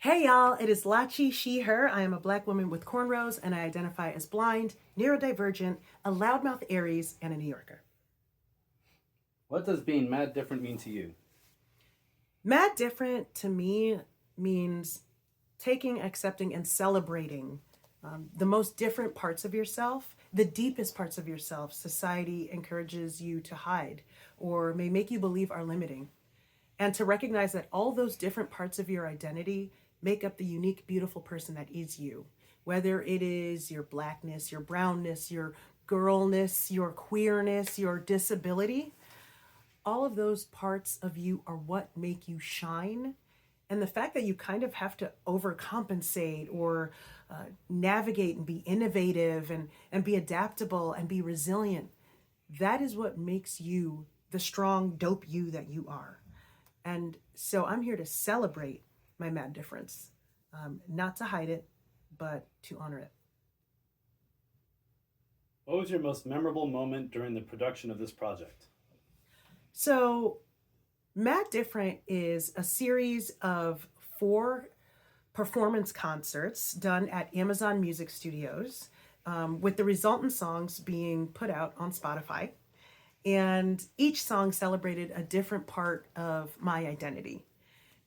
Hey y'all, it is Lachi, she, her. I am a Black woman with cornrows and I identify as blind, neurodivergent, a loudmouth Aries, and a New Yorker. What does being mad different mean to you? Mad different to me means taking, accepting, and celebrating the most different parts of yourself, the deepest parts of yourself society encourages you to hide or may make you believe are limiting. And to recognize that all those different parts of your identity make up the unique, beautiful person that is you. Whether it is your blackness, your brownness, your girlness, your queerness, your disability, all of those parts of you are what make you shine. And the fact that you kind of have to overcompensate or navigate and be innovative and be adaptable and be resilient, that is what makes you the strong, dope you that you are. And so I'm here to celebrate my mad difference, not to hide it, but to honor it. What was your most memorable moment during the production of this project? So, Mad Different is a series of 4 performance concerts done at Amazon Music Studios, with the resultant songs being put out on Spotify. And each song celebrated a different part of my identity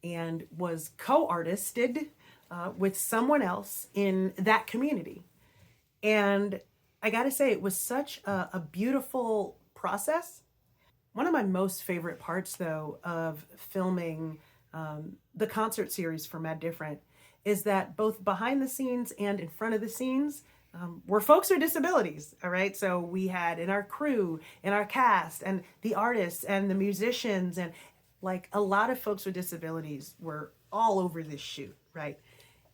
and was co-artisted with someone else in that community. And I gotta say, it was such a beautiful process. One of my most favorite parts, though, of filming the concert series for Mad Different is that both behind the scenes and in front of the scenes were folks with disabilities. All right. So we had in our crew, in our cast, and the artists and the musicians, and like a lot of folks with disabilities were all over this shoot. Right.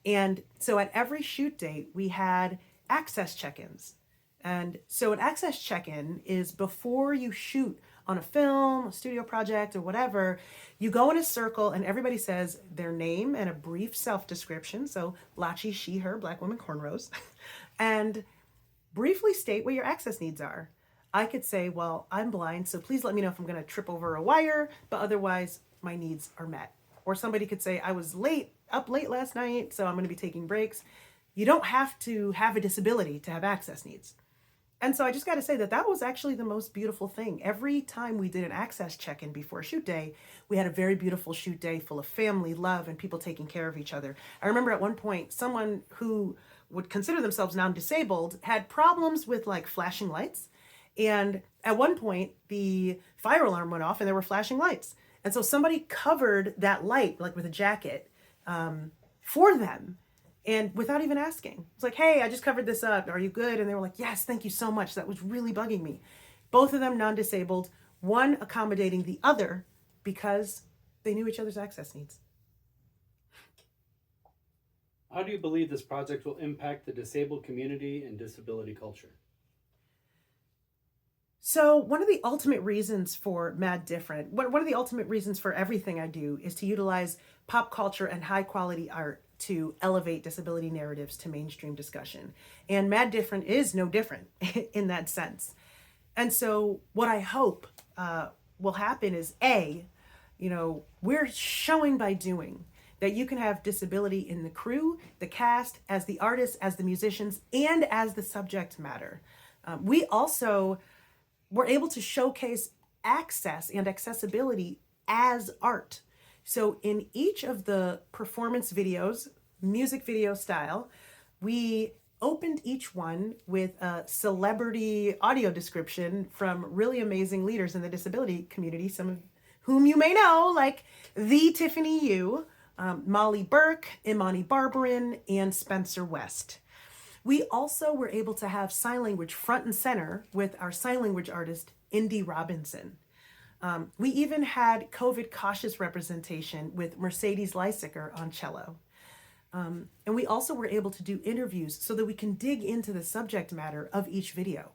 And so at every shoot date, we had access check ins. And so an access check in is before you shoot on a film, a studio project, or whatever, you go in a circle and everybody says their name and a brief self description. So, Lachi, she, her, Black woman, cornrows, and briefly state what your access needs are. I could say, well, I'm blind, so please let me know if I'm going to trip over a wire, but otherwise, my needs are met. Or somebody could say, I was up late last night, so I'm going to be taking breaks. You don't have to have a disability to have access needs. And so I just got to say that that was actually the most beautiful thing. Every time we did an access check in before shoot day, we had a very beautiful shoot day full of family, love, and people taking care of each other. I remember at one point, someone who would consider themselves non-disabled had problems with like flashing lights. And at one point, the fire alarm went off and there were flashing lights. And so somebody covered that light like with a jacket for them and without even asking. It's like, hey, I just covered this up. Are you good? And they were like, yes, thank you so much. That was really bugging me. Both of them non-disabled, one accommodating the other because they knew each other's access needs. How do you believe this project will impact the disabled community and disability culture? So one of the ultimate reasons for Mad Different, one of the ultimate reasons for everything I do is to utilize pop culture and high quality art to elevate disability narratives to mainstream discussion. And Mad Different is no different in that sense. And so what I hope will happen is we're showing by doing that you can have disability in the crew, the cast, as the artists, as the musicians, and as the subject matter. We also were able to showcase access and accessibility as art. So in each of the performance videos, music video style, we opened each one with a celebrity audio description from really amazing leaders in the disability community, some of whom you may know, like the Tiffany Yu, Molly Burke, Imani Barbarin, and Spencer West. We also were able to have sign language front and center with our sign language artist, Indy Robinson. We even had COVID cautious representation with Mercedes Lysicker on cello. And we also were able to do interviews so that we can dig into the subject matter of each video.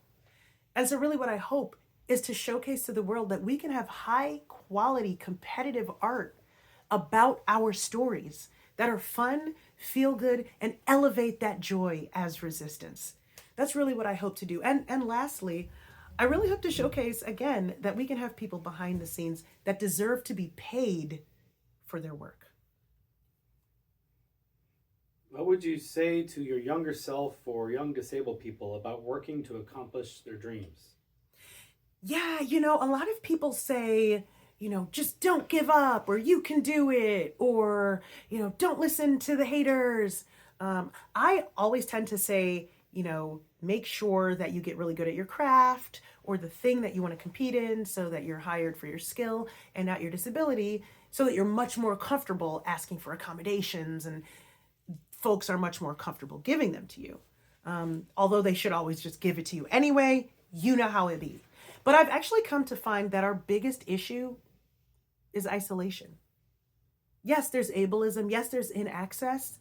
And so really what I hope is to showcase to the world that we can have high quality competitive art about our stories that are fun, feel good, and elevate that joy as resistance. That's really what I hope to do. And lastly, I really hope to showcase again that we can have people behind the scenes that deserve to be paid for their work. What would you say to your younger self or young disabled people about working to accomplish their dreams? Yeah, a lot of people say, just don't give up, or you can do it, or, don't listen to the haters. I always tend to say, make sure that you get really good at your craft or the thing that you want to compete in so that you're hired for your skill and not your disability, so that you're much more comfortable asking for accommodations and folks are much more comfortable giving them to you. Although they should always just give it to you anyway, you know how it be. But I've actually come to find that our biggest issue is isolation. Yes, there's ableism. Yes, there's inaccess,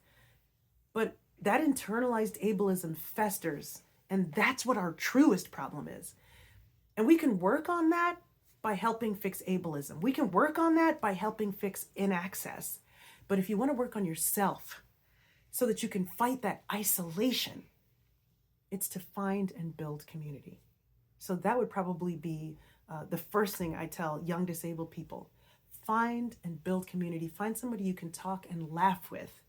but that internalized ableism festers. And that's what our truest problem is. And we can work on that by helping fix ableism. We can work on that by helping fix inaccess. But if you want to work on yourself so that you can fight that isolation, it's to find and build community. So that would probably be the first thing I tell young disabled people. Find and build community. Find somebody you can talk and laugh with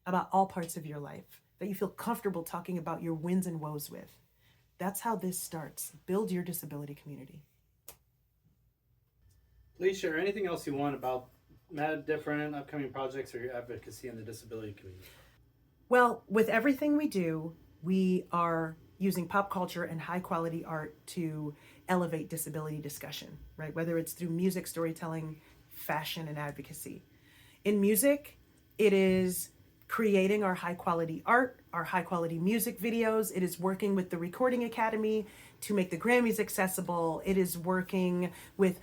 about all parts of your life, that you feel comfortable talking about your wins and woes with. That's how this starts. Build your disability community. Please share anything else you want about Mad Different, upcoming projects, or your advocacy in the disability community. Well, with everything we do, we are using pop culture and high quality art to elevate disability discussion, right? Whether it's through music, storytelling, fashion, and advocacy. In music, it is creating our high quality art, our high quality music videos. It is working with the Recording Academy to make the Grammys accessible. It is working with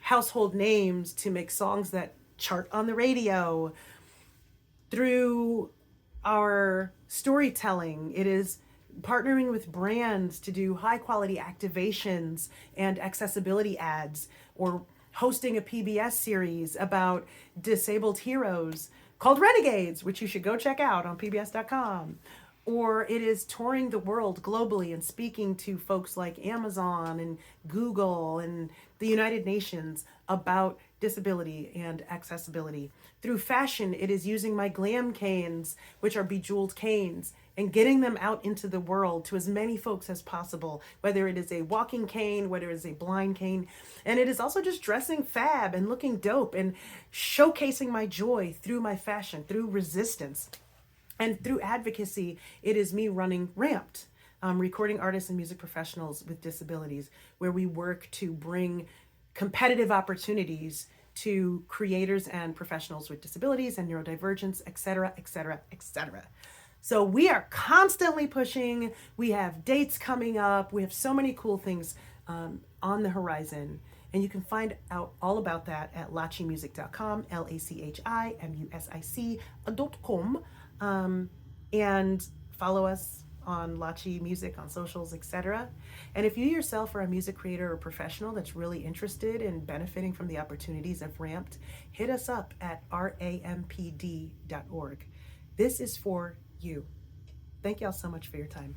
household names to make songs that chart on the radio. Through our storytelling, it is partnering with brands to do high quality activations and accessibility ads, or hosting a PBS series about disabled heroes called Renegades, which you should go check out on pbs.com. Or it is touring the world globally and speaking to folks like Amazon and Google and the United Nations about disability and accessibility. Through fashion, it is using my glam canes, which are bejeweled canes, and getting them out into the world to as many folks as possible, whether it is a walking cane, whether it is a blind cane. And it is also just dressing fab and looking dope and showcasing my joy through my fashion, through resistance. And through advocacy, it is me running Ramped, recording artists and music professionals with disabilities, where we work to bring competitive opportunities to creators and professionals with disabilities and neurodivergence, et cetera, et cetera, et cetera. So we are constantly pushing. We have dates coming up. We have so many cool things on the horizon. And you can find out all about that at lachimusic.com, lachimusic.com. And follow us on Lachi Music on socials, etc. And if you yourself are a music creator or professional that's really interested in benefiting from the opportunities of Ramped, hit us up at rampd.org. This is for you. Thank y'all so much for your time.